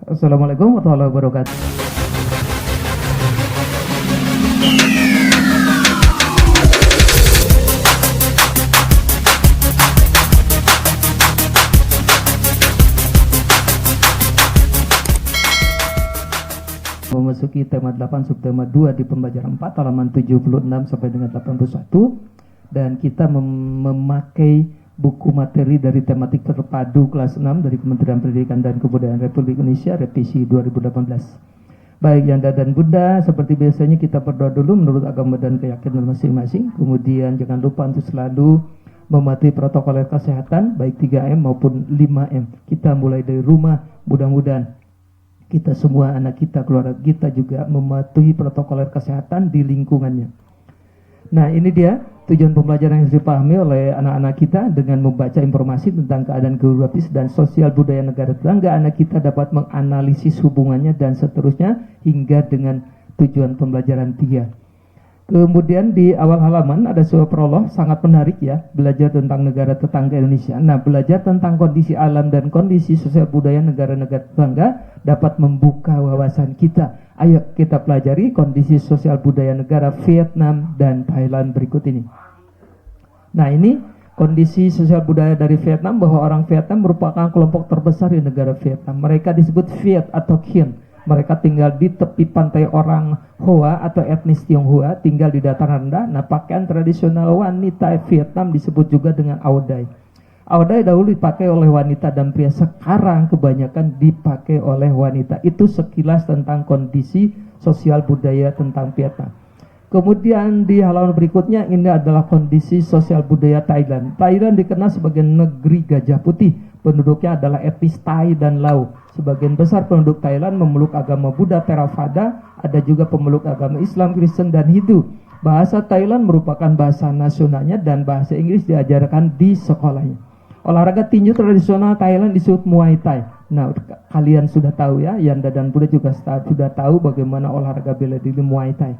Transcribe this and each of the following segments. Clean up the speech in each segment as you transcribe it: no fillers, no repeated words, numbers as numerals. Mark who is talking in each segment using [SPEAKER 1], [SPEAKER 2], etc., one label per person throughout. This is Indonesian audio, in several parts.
[SPEAKER 1] Assalamualaikum warahmatullahi wabarakatuh. Memasuki tema 8 subtema 2 di pembelajaran 4 halaman 76 sampai dengan 81, dan kita memakai buku materi dari tematik terpadu kelas 6 dari Kementerian Pendidikan dan Kebudayaan Republik Indonesia revisi 2018. Baik Yanda dan Bunda, seperti biasanya kita berdoa dulu menurut agama dan keyakinan masing-masing. Kemudian jangan lupa untuk selalu mematuhi protokol kesehatan baik 3M maupun 5M. Kita mulai dari rumah, mudah-mudahan kita semua, anak kita, keluarga kita juga mematuhi protokol kesehatan di lingkungannya. Nah, ini dia tujuan pembelajaran yang harus dipahami oleh anak-anak kita dengan membaca informasi tentang keadaan geografis dan sosial budaya negara tetangga. Anak kita dapat menganalisis hubungannya dan seterusnya hingga dengan tujuan pembelajaran 3. Kemudian di awal halaman ada sebuah prolog sangat menarik ya, belajar tentang negara tetangga Indonesia. Nah, belajar tentang kondisi alam dan kondisi sosial budaya negara-negara tetangga dapat membuka wawasan kita. Ayo kita pelajari kondisi sosial budaya negara Vietnam dan Thailand berikut ini. Nah, ini kondisi sosial budaya dari Vietnam, bahwa orang Vietnam merupakan kelompok terbesar di negara Vietnam. Mereka disebut Viet atau Khien. Mereka tinggal di tepi pantai orang Hoa atau etnis Tionghoa, tinggal di dataran rendah. Nah, pakaian tradisional wanita Vietnam disebut juga dengan Áo Dai. Áo Dai dahulu dipakai oleh wanita dan pria, sekarang kebanyakan dipakai oleh wanita. Itu sekilas tentang kondisi sosial budaya tentang Vietnam. Kemudian di halaman berikutnya ini adalah kondisi sosial budaya Thailand. Thailand dikenal sebagai negeri gajah putih. Penduduknya adalah etnis Thai dan Lao. Sebagian besar penduduk Thailand memeluk agama Buddha Theravada, ada juga pemeluk agama Islam, Kristen, dan Hindu. Bahasa Thailand merupakan bahasa nasionalnya dan bahasa Inggris diajarkan di sekolahnya. Olahraga tinju tradisional Thailand disebut Muay Thai. Nah, kalian sudah tahu ya, Yanda dan Buddha juga sudah tahu bagaimana olahraga bela diri Muay Thai.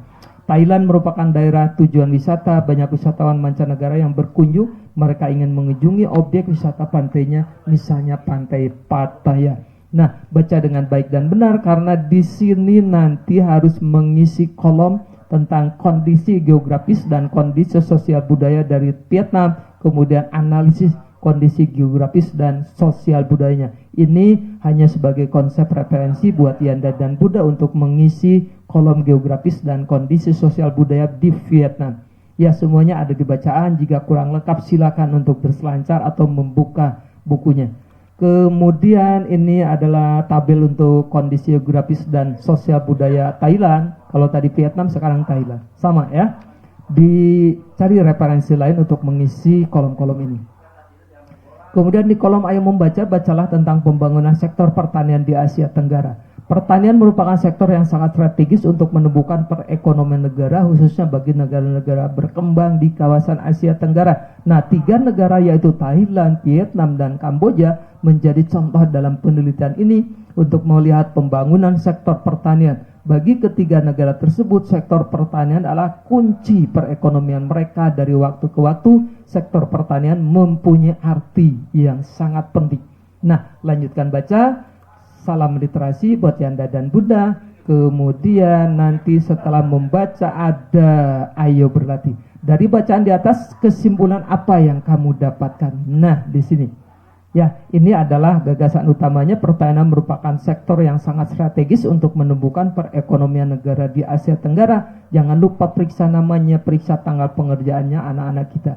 [SPEAKER 1] Thailand merupakan daerah tujuan wisata, banyak wisatawan mancanegara yang berkunjung. Mereka ingin mengunjungi objek wisata pantainya, misalnya pantai Pattaya. Nah, baca dengan baik dan benar karena di sini nanti harus mengisi kolom tentang kondisi geografis dan kondisi sosial budaya dari Vietnam, kemudian analisis kondisi geografis dan sosial budayanya. Ini hanya sebagai konsep referensi buat Yanda dan Buddha untuk mengisi kolom geografis dan kondisi sosial budaya di Vietnam. Ya, semuanya ada di bacaan. Jika kurang lengkap silakan untuk berselancar atau membuka bukunya. Kemudian ini adalah tabel untuk kondisi geografis dan sosial budaya Thailand. Kalau tadi Vietnam, sekarang Thailand. Sama ya. Dicari referensi lain untuk mengisi kolom-kolom ini. Kemudian di kolom ayo membaca, bacalah tentang pembangunan sektor pertanian di Asia Tenggara. Pertanian merupakan sektor yang sangat strategis untuk menumbuhkan perekonomian negara, khususnya bagi negara-negara berkembang di kawasan Asia Tenggara. Nah, 3 negara yaitu Thailand, Vietnam, dan Kamboja menjadi contoh dalam penelitian ini untuk melihat pembangunan sektor pertanian. Bagi ketiga negara tersebut, sektor pertanian adalah kunci perekonomian mereka. Dari waktu ke waktu, sektor pertanian mempunyai arti yang sangat penting. Nah, lanjutkan baca. Salam literasi buat Yanda dan Bunda. Kemudian nanti setelah membaca ada ayo berlatih. Dari bacaan di atas, kesimpulan apa yang kamu dapatkan? Nah, di sini. Ya, ini adalah gagasan utamanya. Pertanian merupakan sektor yang sangat strategis untuk menumbuhkan perekonomian negara di Asia Tenggara. Jangan lupa periksa namanya, periksa tanggal pengerjaannya anak-anak kita.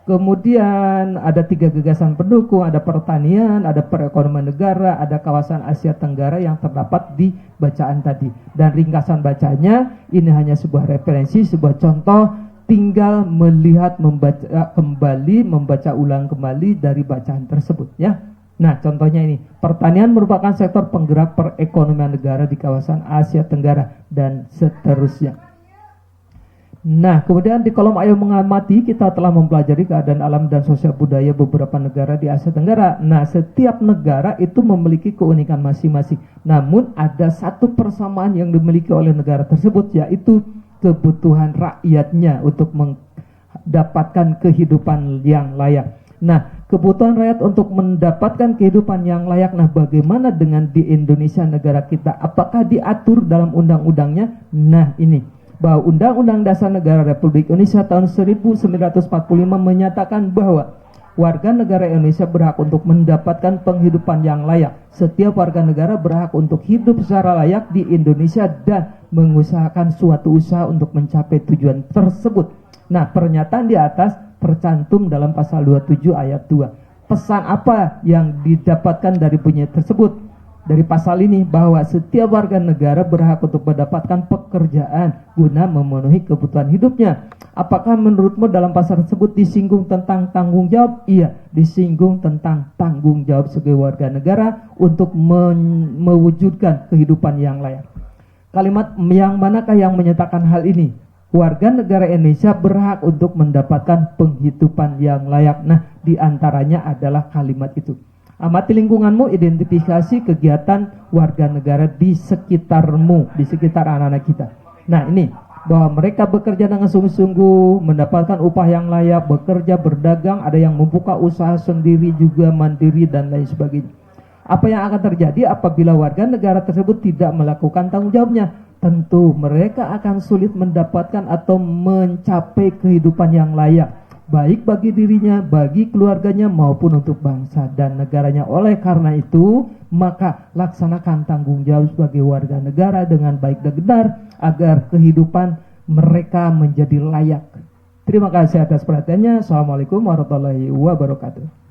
[SPEAKER 1] Kemudian ada 3 gagasan pendukung, ada pertanian, ada perekonomian negara, ada kawasan Asia Tenggara yang terdapat di bacaan tadi. Dan ringkasan bacanya ini hanya sebuah referensi, sebuah contoh, tinggal melihat, membaca kembali, membaca ulang kembali dari bacaan tersebut ya. Nah, contohnya ini, pertanian merupakan sektor penggerak perekonomian negara di kawasan Asia Tenggara dan seterusnya. Nah, kemudian di kolom ayo mengamati, kita telah mempelajari keadaan alam dan sosial budaya beberapa negara di Asia Tenggara. Nah, setiap negara itu memiliki keunikan masing-masing. Namun ada satu persamaan yang dimiliki oleh negara tersebut, yaitu kebutuhan rakyatnya untuk mendapatkan kehidupan yang layak. Nah, kebutuhan rakyat untuk mendapatkan kehidupan yang layak. Nah, bagaimana dengan di Indonesia negara kita? Apakah diatur dalam undang-undangnya? Nah, ini bahwa Undang-Undang Dasar Negara Republik Indonesia tahun 1945 menyatakan bahwa warga negara Indonesia berhak untuk mendapatkan penghidupan yang layak. Setiap warga negara berhak untuk hidup secara layak di Indonesia dan mengusahakan suatu usaha untuk mencapai tujuan tersebut. Nah, pernyataan di atas tercantum dalam pasal 27 ayat 2. Pesan apa yang didapatkan dari bunyi tersebut? Dari pasal ini bahwa setiap warga negara berhak untuk mendapatkan pekerjaan guna memenuhi kebutuhan hidupnya. Apakah menurutmu dalam pasal tersebut disinggung tentang tanggung jawab? Iya, disinggung tentang tanggung jawab sebagai warga negara untuk mewujudkan kehidupan yang layak. Kalimat yang manakah yang menyatakan hal ini? Warga negara Indonesia berhak untuk mendapatkan penghidupan yang layak. Nah, diantaranya adalah kalimat itu. Amati lingkunganmu, identifikasi kegiatan warga negara di sekitarmu, di sekitar anak-anak kita. Nah, ini bahwa mereka bekerja dengan sungguh-sungguh, mendapatkan upah yang layak, bekerja, berdagang, ada yang membuka usaha sendiri juga mandiri dan lain sebagainya. Apa yang akan terjadi apabila warga negara tersebut tidak melakukan tanggung jawabnya? Tentu mereka akan sulit mendapatkan atau mencapai kehidupan yang layak, baik bagi dirinya, bagi keluarganya, maupun untuk bangsa dan negaranya. Oleh karena itu, maka laksanakan tanggung jawab sebagai warga negara dengan baik dan benar, agar kehidupan mereka menjadi layak. Terima kasih atas perhatiannya. Assalamualaikum warahmatullahi wabarakatuh.